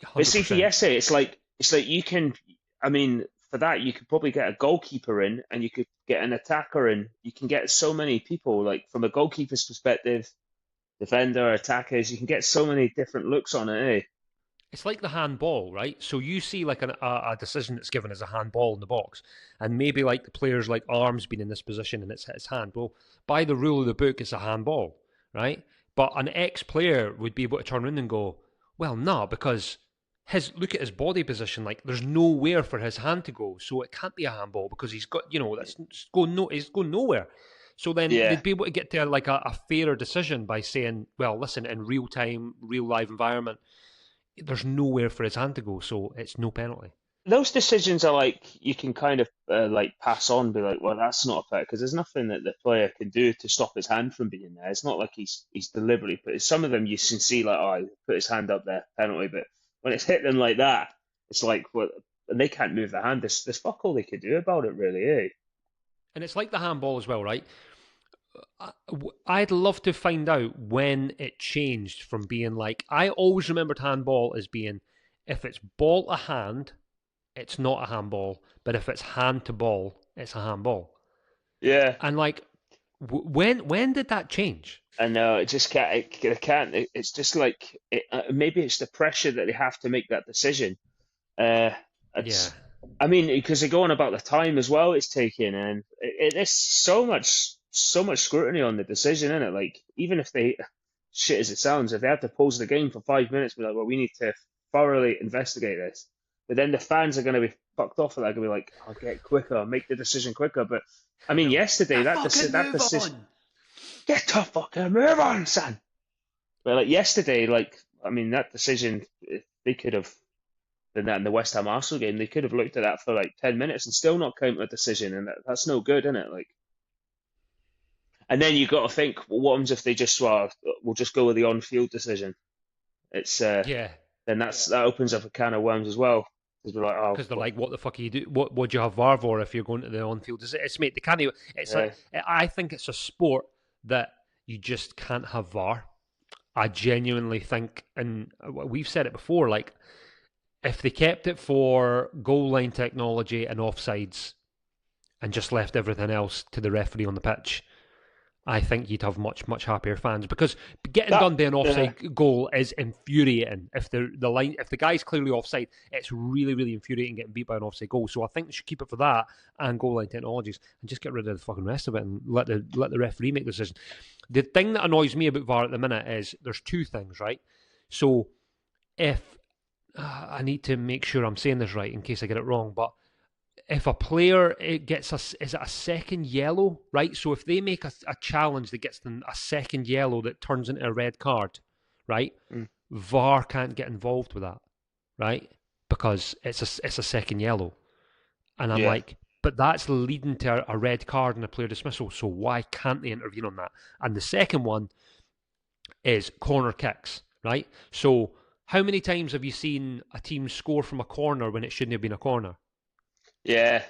100%. But see, for yesterday, it's like you can. I mean, for that, you could probably get a goalkeeper in, and you could get an attacker in. You can get so many people, like from a goalkeeper's perspective, defender, attackers. You can get so many different looks on it. Eh? It's like the handball, right? So you see like a decision that's given as a handball in the box, and maybe like the player's like arm's been in this position and it's hit his hand. Well, by the rule of the book, it's a handball, right? But an ex-player would be able to turn around and go, well, no, because look at his body position. Like there's nowhere for his hand to go, so it can't be a handball because he's got, he's going nowhere. So then they'd be able to get to like a fairer decision by saying, well, listen, in real time, real live environment, there's nowhere for his hand to go, so it's no penalty. Those decisions are like you can kind of like pass on, be like, well, that's not a fair because there's nothing that the player can do to stop his hand from being there. It's not like he's deliberately put. Some of them you can see like, oh, he put his hand up there, penalty. But when it's hit them like that, it's like, well, they can't move their hand. There's fuck all they could do about it, really, eh? And it's like the handball as well, right? I'd love to find out when it changed from being like, I always remembered handball as being, if it's ball to hand, it's not a handball, but if it's hand to ball, it's a handball. Yeah. And like, when did that change? I know it just can't. It can't. It's just like maybe it's the pressure that they have to make that decision. It's, Yeah. I mean, because they're going about the time as well it's taking, and it's so much scrutiny on the decision, isn't it? Like even if they, shit as it sounds, if they have to pause the game for 5 minutes, be like, well, we need to thoroughly investigate this. But then the fans are going to be fucked off for that. Going to be like, I'll get quicker, make the decision quicker. But I mean, yesterday that decision. Get the fucking move on, son. But like yesterday, like I mean, that decision they could have done that in the West Ham Arsenal game. They could have looked at that for like 10 minutes and still not count a decision, and that's no good, isn't it? Like, and then you got to think, well, what happens if they just we'll just go with the on-field decision? It's Yeah. then that opens up a can of worms as well. Because we're like, oh, Because they're like, what the fuck are you do? What would you have VAR for if you're going to the on-field? It's mate, they can't. It's yeah. like, I think it's a sport that you just can't have VAR. I genuinely think, and we've said it before, like if they kept it for goal line technology and offsides and just left everything else to the referee on the pitch, I think you'd have much, much happier fans, because getting done by an offside goal is infuriating. If the guy's clearly offside, it's really, really infuriating getting beat by an offside goal. So I think they should keep it for that and goal line technologies and just get rid of the fucking rest of it and let the referee make the decision. The thing that annoys me about VAR at the minute is there's two things, right? So if I need to make sure I'm saying this right in case I get it wrong, but if a player is it a second yellow, right? So if they make a challenge that gets them a second yellow that turns into a red card, right? VAR can't get involved with that, right? Because it's a second yellow. And I'm like, but that's leading to a red card and a player dismissal, so why can't they intervene on that? And the second one is corner kicks, right? So how many times have you seen a team score from a corner when it shouldn't have been a corner? Yeah,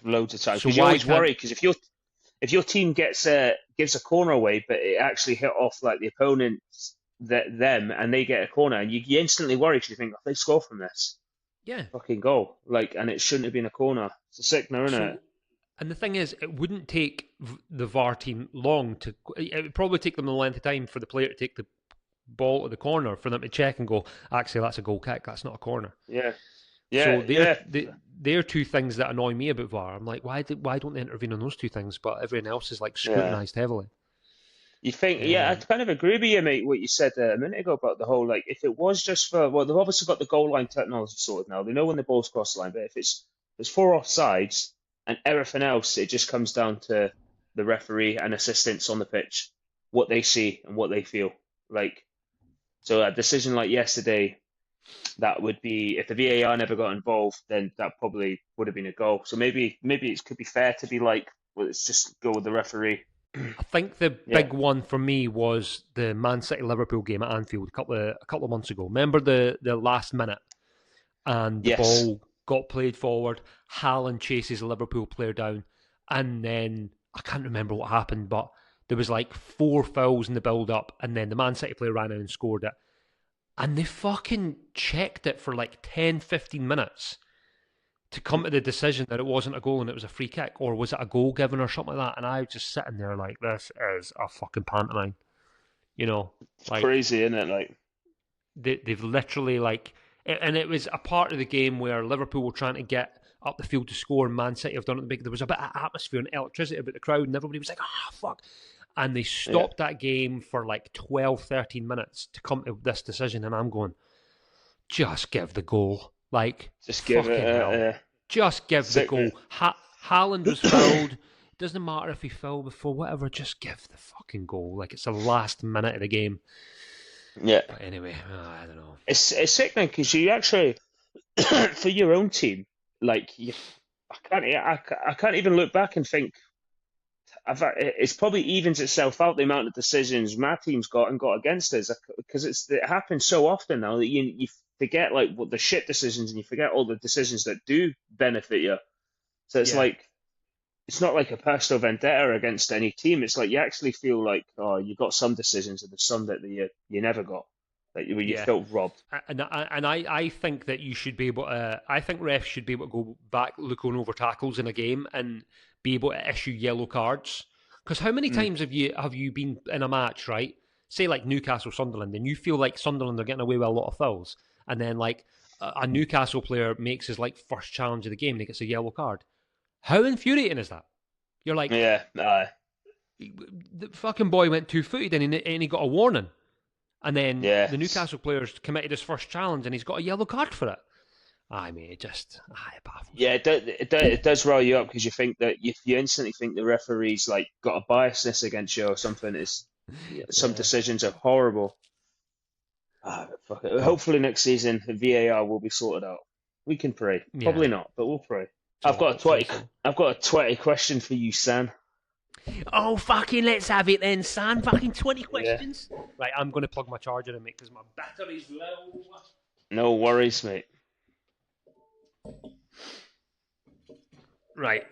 loads of times. So Because you always worry, because if your team gives a corner away, but it actually hit off like the opponent, them, and they get a corner, and you instantly worry because you think, if they score from this, Yeah, fucking goal, like, and it shouldn't have been a corner. It's a sickener, isn't it? And the thing is, it wouldn't take the VAR team long to. It would probably take them the length of time for the player to take the ball to the corner for them to check and go, actually, that's a goal kick. That's not a corner. Yeah. So Yeah. Yeah. they're two things that annoy me about VAR. I'm like, why don't they intervene on those two things? But everything else is like Yeah. scrutinised heavily. You think, yeah, I kind of agree with you, mate, what you said a minute ago about the whole, like, if it was just for, well, they've obviously got the goal line technology sorted now. They know when the ball's crossed the line, but if there's four offsides and everything else, it just comes down to the referee and assistants on the pitch, what they see and what they feel. Like, so a decision like yesterday, that would be, if the VAR never got involved, then that probably would have been a goal. So maybe it could be fair to be like, well, let's just go with the referee. I think the Yeah. big one for me was the Man City Liverpool game at Anfield a couple of months ago. Remember the last minute and the Yes. ball got played forward. Haaland chases a Liverpool player down, and then I can't remember what happened, but there was like 4 fouls in the build up, and then the Man City player ran in and scored it. And they fucking checked it for like 10, 15 minutes to come to the decision that it wasn't a goal and it was a free kick, or was it a goal given or something like that? And I was just sitting there like, this is a fucking pantomime, you know? It's Like crazy, isn't it? Like, they've literally like, and it was a part of the game where Liverpool were trying to get up the field to score, and Man City have done it big. There was a bit of atmosphere and electricity about the crowd, and everybody was like, fuck. And they stopped that game for like 12, 13 minutes to come to this decision, and I'm going, just give the goal. Like, just give fucking hell. it Just give the Sickness. goal. Haaland was fouled. Doesn't matter if he fouled before, whatever. Just give the fucking goal. Like, it's the last minute of the game. Yeah. But anyway, I don't know. It's sickening because you actually, for your own team, like I can't even look back and think. It's probably evens itself out the amount of decisions my team's got and got against us because it happens so often now that you forget like what the shit decisions and you forget all the decisions that do benefit you. So it's like it's not like a personal vendetta against any team. It's like you actually feel like, oh, you got some decisions and there's some that you never got, that you felt robbed. And I think that you should be able to. I think refs should be able to go back looking over tackles in a game and be able to issue yellow cards. Because how many times have you been in a match, right? Say like Newcastle Sunderland, and you feel like Sunderland are getting away with a lot of fouls, and then like a Newcastle player makes his like first challenge of the game and he gets a yellow card. How infuriating is that? You're like, Yeah, the fucking boy went 2-footed and he got a warning. And then yeah. the Newcastle player's committed his first challenge and he's got a yellow card for it. I mean, it baffles. Yeah, it does rile you up because you think that you instantly think the referee's like got a biasness against you or something. Some decisions are horrible. Fuck it. Hopefully next season the VAR will be sorted out. We can pray. Probably not, but we'll pray. I've got a 20 question for you, Sam. Oh, fucking let's have it then, Sam. Fucking 20 questions. Yeah. Right, I'm going to plug my charger in, mate, because my battery's low. No worries, mate. Right.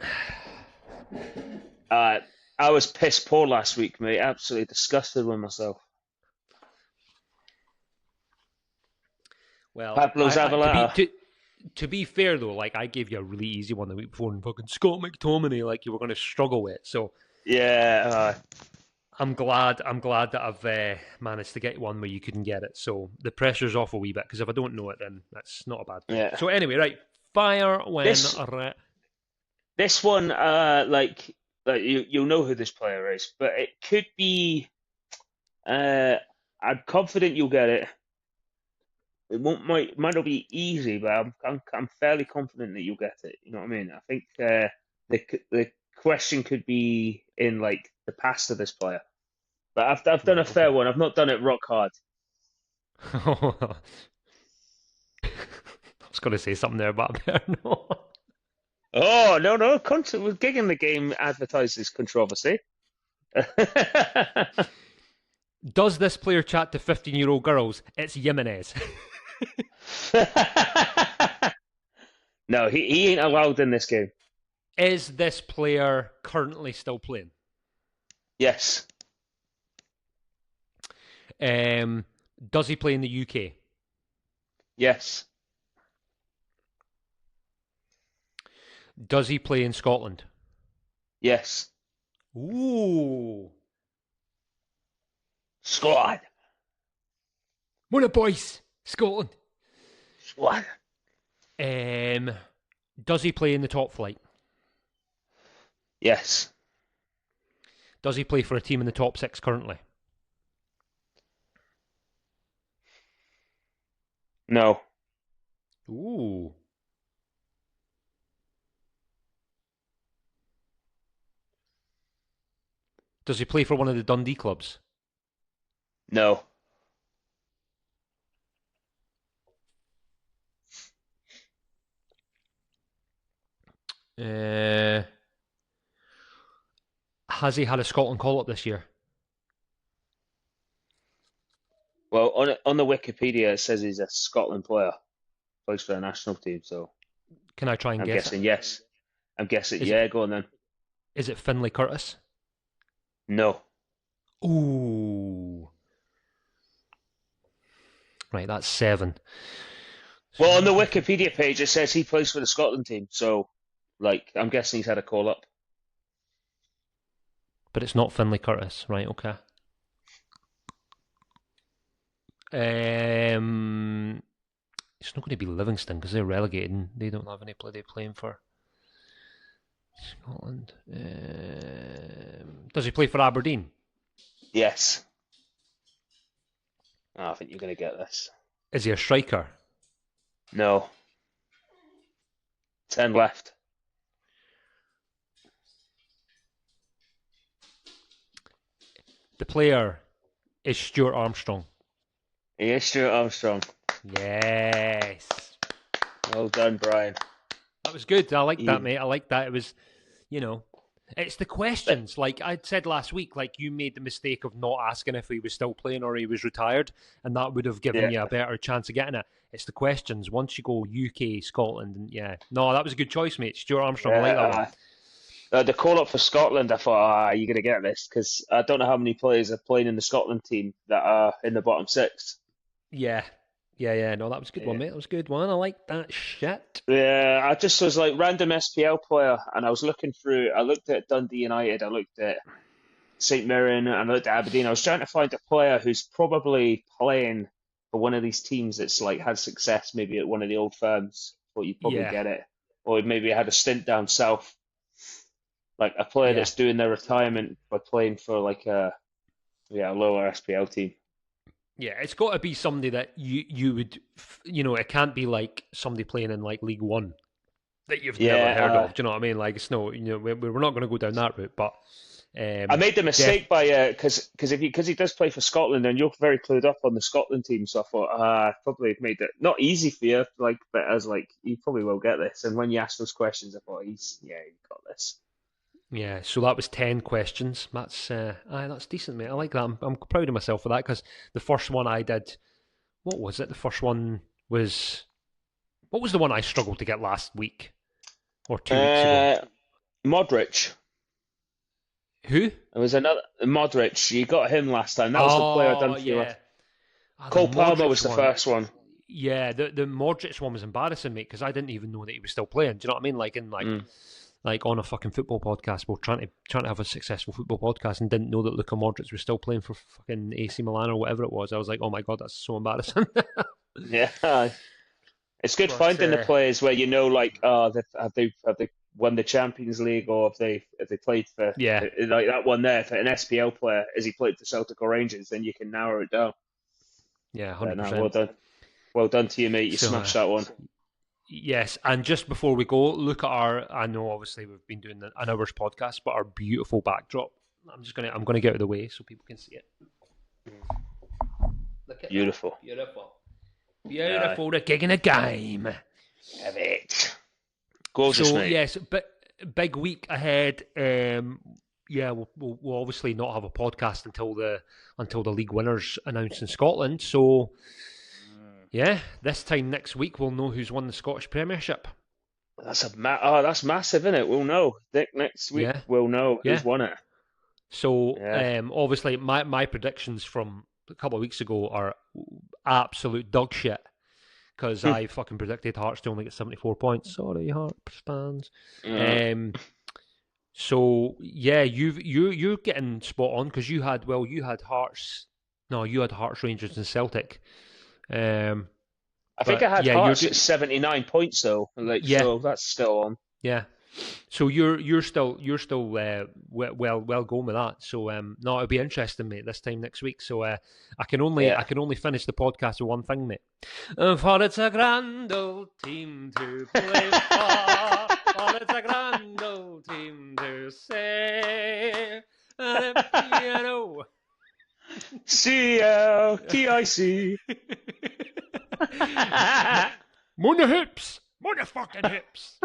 I was piss poor last week, mate. Absolutely disgusted with myself. Well, Pablo Zavaleta. To be fair though, like I gave you a really easy one the week before, and fucking Scott McTominay, like you were going to struggle with. So yeah, I'm glad that I've managed to get one where you couldn't get it. So the pressure's off a wee bit because if I don't know it, then that's not a bad thing. Yeah. So anyway, right, fire when this one, like you'll know who this player is, but it could be. I'm confident you'll get it. It might not be easy, but I'm fairly confident that you'll get it. You know what I mean? I think the question could be in like the past of this player, but I've done a fair one. I've not done it rock hard. I was going to say something there, but I better not. Oh no! With gigging the game advertises controversy. Does this player chat to 15-year-old girls? It's Jimenez. No, he ain't allowed in this game. Is this player currently still playing? Yes. Does he play in the UK? Yes. Does he play in Scotland? Yes. Ooh. Squad. Morning, boys. Scotland. Squad. Does he play in the top flight? Yes. Does he play for a team in the top 6 currently? No. Ooh. Does he play for one of the Dundee clubs? No. Has he had a Scotland call-up this year? Well, on the Wikipedia it says he's a Scotland player, plays for the national team. So Can I try and I'm guess it? guessing yes. I'm guessing Is yeah. it Go on then. is it Finlay Curtis? No. Ooh. Right, that's 7. Well, on the Wikipedia page it says he plays for the Scotland team. So, like, I'm guessing he's had a call up. But it's not Finlay Curtis. Right, okay. It's not going to be Livingston because they're relegated and they don't have any play they're playing for. Scotland. Does he play for Aberdeen? Yes. Oh, I think you're going to get this. Is he a striker? No. 10 left. The player is Stuart Armstrong. He is Stuart Armstrong. Yes. Well done, Brian. That was good. I like that, You, mate. I like that. It was, it's the questions. Like I said last week, like you made the mistake of not asking if he was still playing or he was retired, and that would have given yeah. you a better chance of getting it. It's the questions. Once you go UK, Scotland, and yeah. No, that was a good choice, mate. Stuart Armstrong, I like that one. The call up for Scotland, I thought, you're going to get this because I don't know how many players are playing in the Scotland team that are in the bottom 6. Yeah. Yeah. No, that was a good one, Yeah. mate. That was a good one. I like that shit. Yeah, I just was like random SPL player, and I was looking through. I looked at Dundee United, I looked at St Mirren, and I looked at Aberdeen. I was trying to find a player who's probably playing for one of these teams that's like had success, maybe at one of the old firms. Thought you'd probably Yeah. get it, or maybe had a stint down south, like a player Yeah. that's doing their retirement by playing for like a lower SPL team. Yeah, it's got to be somebody that you would, it can't be like somebody playing in like League One that you've never heard of. Do you know what I mean? Like, it's no, we're not going to go down that route. But I made the mistake by because he does play for Scotland, and you're very clued up on the Scotland team. So I thought I probably made it not easy for you, like, but I was like, you probably will get this. And when you asked those questions, I thought he's got this. Yeah, so that was 10 questions. That's decent, mate. I like that. I'm proud of myself for that because the first one I did, what was it? The first one was, what was the one I struggled to get last week or 2 weeks ago? Modric. Who? There was another Modric. You got him last time. That was the player I done for you. Yeah. Cole Palmer Modric was the one. first one. Yeah, the Modric one was embarrassing, mate, because I didn't even know that he was still playing. Do you know what I mean? Like like on a fucking football podcast, we're trying to have a successful football podcast and didn't know that Luka Modric was still playing for fucking AC Milan or whatever it was. I was like, oh my god, that's so embarrassing. Yeah, it's good finding the players where like, have they won the Champions League, or have they played for like that one there for an SPL player? Has he played for Celtic or Rangers? Then you can narrow it down. Yeah, 100%. No, well done to you, mate. You smashed that one. Yes, and just before we go, look at I know obviously we've been doing an hour's podcast, but our beautiful backdrop. I'm gonna get out of the way so people can see it. Look at beautiful. That. Beautiful, the gig in a game. Have it. Gorgeous, so, mate. Yes, but big week ahead. We'll obviously not have a podcast until the league winners announced in Scotland. So yeah, this time next week we'll know who's won the Scottish Premiership. That's massive, isn't it? We'll know. Next week we'll know who's won it. So obviously my predictions from a couple of weeks ago are absolute dog shit because I fucking predicted Hearts to only get 74 points. Sorry, Hearts fans. So yeah, you're getting spot on because you had Hearts. No, you had Hearts, Rangers, and Celtic. Um, I think I but had yeah, you're Hearts at 79 points though, like yeah, so that's still on. yeah. So you're still well going with that. So no, it'll be interesting, mate. This time next week. So I Yeah. can only finish the podcast with one thing, mate. For it's a grand old team to play for. For it's a grand old team to say. And if you know. CLTIC. More the hips! More the fucking hips!